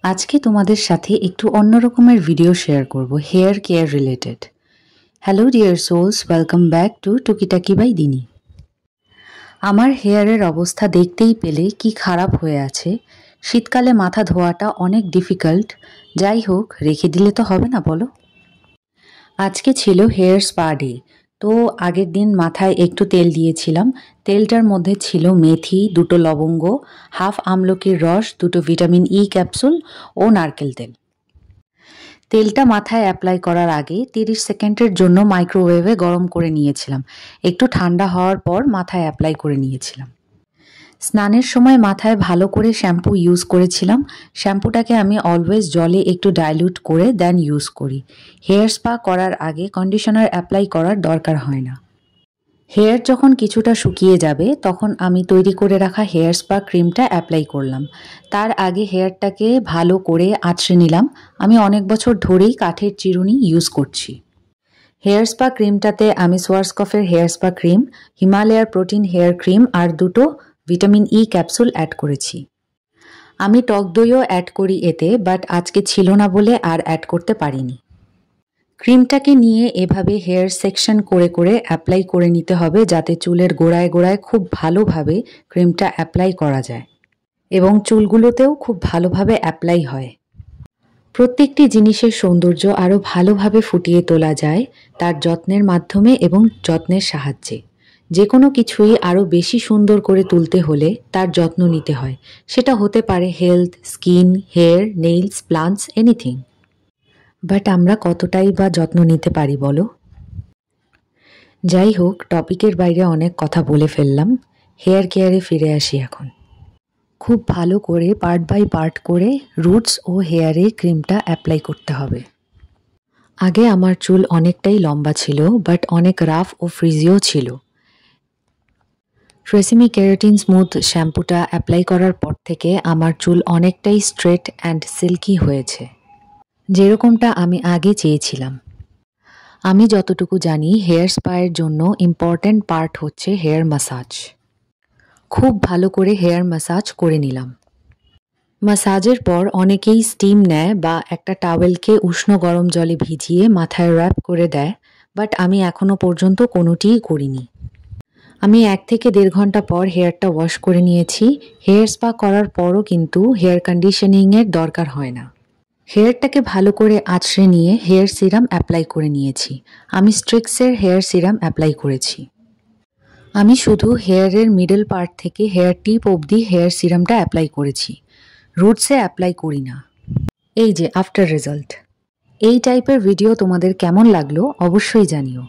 আজকে তোমাদের সাথে একটু অন্য রকমের ভিডিও শেয়ার করব hair care related. Hello dear souls, welcome back to Tukitaki by Dini. আমার হেয়ারের অবস্থা দেখতেই পেলে কি খারাপ হয়ে আছে। শীতকালে মাথা ধোয়াটা অনেক ডিফিকাল্ট। যাই হোক, রেখে দিলে তো হবে না বলো। আজকে ছিল হেয়ার স্পা ডে, তো আগের দিন মাথায় একটু তেল দিয়েছিলাম। তেলটার মধ্যে ছিল মেথি, 2টো লবঙ্গ, হাফ আমলকির রস, 2টো ভিটামিন ই ক্যাপসুল ও নারকেল তেল। তেলটা মাথায় অ্যাপ্লাই করার আগে 30 সেকেন্ডের জন্য মাইক্রোওয়েভে গরম করে নিয়েছিলাম। একটু ঠান্ডা হওয়ার পর মাথায় অ্যাপ্লাই করে নিয়েছিলাম। স্নানের সময় মাথায় ভালো করে শ্যাম্পু ইউজ করেছিলাম। শ্যাম্পুটাকে আমি অলওয়েজ জলে একটু ডাইলিউট করে দেন ইউজ করি। হেয়ার স্পা করার আগে কন্ডিশনার অ্যাপ্লাই করার দরকার হয় না। হেয়ার যখন কিছুটা শুকিয়ে যাবে তখন আমি তৈরি করে রাখা হেয়ার স্পা ক্রিমটা অ্যাপ্লাই করলাম। তার আগে হেয়ারটাকে ভালো করে আঁচড়ে নিলাম। আমি অনেক বছর ধরেই কাঠের চিরুনি ইউজ করছি। হেয়ার স্পা ক্রিমটাতে আমি সোয়ারসকফের হেয়ার স্পা ক্রিম, হিমালয়ার প্রোটিন হেয়ার ক্রিম আর 2টো ভিটামিন ই ক্যাপসুল অ্যাড করেছি। আমি টক দইও অ্যাড করি এতে, বাট আজকে ছিল না বলে আর অ্যাড করতে পারিনি। ক্রিমটাকে নিয়ে এভাবে হেয়ার সেকশন করে করে অ্যাপ্লাই করে নিতে হবে, যাতে চুলের গোড়ায় গোড়ায় খুব ভালোভাবে ক্রিমটা অ্যাপ্লাই করা যায় এবং চুলগুলোতেও খুব ভালোভাবে অ্যাপ্লাই হয়। প্রত্যেকটি জিনিসের সৌন্দর্য আরও ভালোভাবে ফুটিয়ে তোলা যায় তার যত্নের মাধ্যমে এবং যত্নের সাহায্যে। যে কোনো কিছুই আরও বেশি সুন্দর করে তুলতে হলে তার যত্ন নিতে হয়। সেটা হতে পারে health, skin, hair, nails, plants, anything. But আমরা কতটাই বা যত্ন নিতে পারি বলো? যাই হোক, টপিকের বাইরে অনেক কথা বলে ফেললাম। হেয়ার কেয়ারে ফিরে আসি এখন। খুব ভালো করে পার্ট বাই পার্ট করে রুটস ও হেয়ারে ক্রিমটা অ্যাপ্লাই করতে হবে। আগে আমার চুল অনেকটাই লম্বা ছিল, বাট অনেক রাফ ও ফ্রিজিও ছিল। ট্রেসিমি কেরাটিন স্মুথ শ্যাম্পুটা অ্যাপ্লাই করার পর থেকে আমার চুল অনেকটাই স্ট্রেট অ্যান্ড সিল্কি হয়েছে, যেরকমটা আমি আগে চেয়েছিলাম। আমি যতটুকু জানি হেয়ার স্পায়ের জন্য ইম্পর্ট্যান্ট পার্ট হচ্ছে হেয়ার ম্যাসাজ। খুব ভালো করে হেয়ার ম্যাসাজ করে নিলাম। ম্যাসাজের পর অনেকেই স্টিম নেয় বা একটা টাওয়েলকে উষ্ণ গরম জলে ভিজিয়ে মাথায় র্যাপ করে দেয়, বাট আমি এখনও পর্যন্ত কোনোটিই করিনি। আমি 1 থেকে 1.5 ঘন্টা পর হেয়ারটা ওয়াশ করে নিয়েছি। হেয়ার স্পা করার পরও কিন্তু হেয়ার কন্ডিশনিংয়ের দরকার হয় না। হেয়ারটাকে ভালো করে আঁচড়ে নিয়ে হেয়ার সিরাম অ্যাপ্লাই করে নিয়েছি। আমি স্ট্রিক্সের হেয়ার সিরাম অ্যাপ্লাই করেছি। আমি শুধু হেয়ারের মিডল পার্ট থেকে হেয়ার টিপ অবধি হেয়ার সিরামটা অ্যাপ্লাই করেছি, রুটসে অ্যাপ্লাই করি না। এই যে আফটার রেজাল্ট। এই টাইপের ভিডিও তোমাদের কেমন লাগলো অবশ্যই জানিও।